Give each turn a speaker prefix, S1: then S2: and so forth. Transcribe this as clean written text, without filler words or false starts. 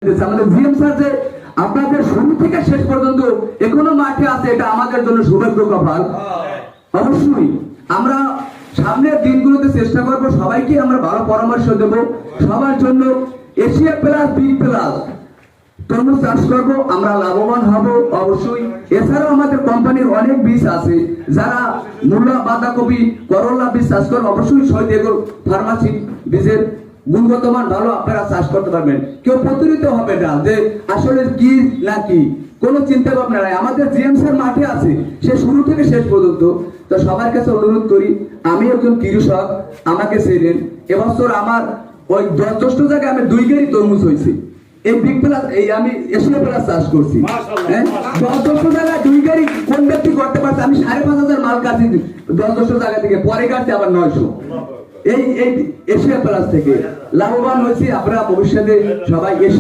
S1: আমাদের GM sir যে আপনাদের শুরু থেকে শেষ পর্যন্ত এখনো মাঠে আছে, এটা আমাদের জন্য সৌভাগ্য কপাল। অবশ্যই আমরা সামনের দিনগুলোতে চেষ্টা করব, সবাইকে আমরা ভালো পরামর্শ দেব, সবার জন্য এশিয়া প্লাস বিগ প্লাস তরমুজ চাষ করবো, আমরা লাভবান হব অবশ্যই। এছাড়াও আমাদের কোম্পানির অনেক বীজ আছে, যারা মূলা, বাঁধাকপি, করলা বীজ চাষ করবো, অবশ্যই শহীদ এগ্রো ফার্মাসি বীজের গুণগত মান ভালো, আপনারা চাষ করতে পারবেন। কেউ প্রতারিত হবে না যে আসলে কি না কি, কোনো চিন্তা ভাবনা নাই। আমাদের জিএম স্যার মাঠে আছে, সে শুরু থেকে শেষ পর্যন্ত। তো সবার কাছে অনুরোধ করি, আমি একজন কৃষক, আমাকে ছেড়েন। এবছর আমার ওই 10 জায়গায় আমি 2 গাড়ি তরমুজ হয়েছে। এই বিগ প্লাস, এই আমি এশিয়া প্লাস চাষ করছি। 10 জায়গায় 2 গাড়ি কোন ব্যক্তি করতে পারছে? আমি 5,500 মাল কাটছি 10 জায়গা থেকে, পরে কাটছি আবার 900। এই এশিয়া প্লাস থেকে লাভবান হয়েছি। আপনারা ভবিষ্যতে সবাই এশিয়া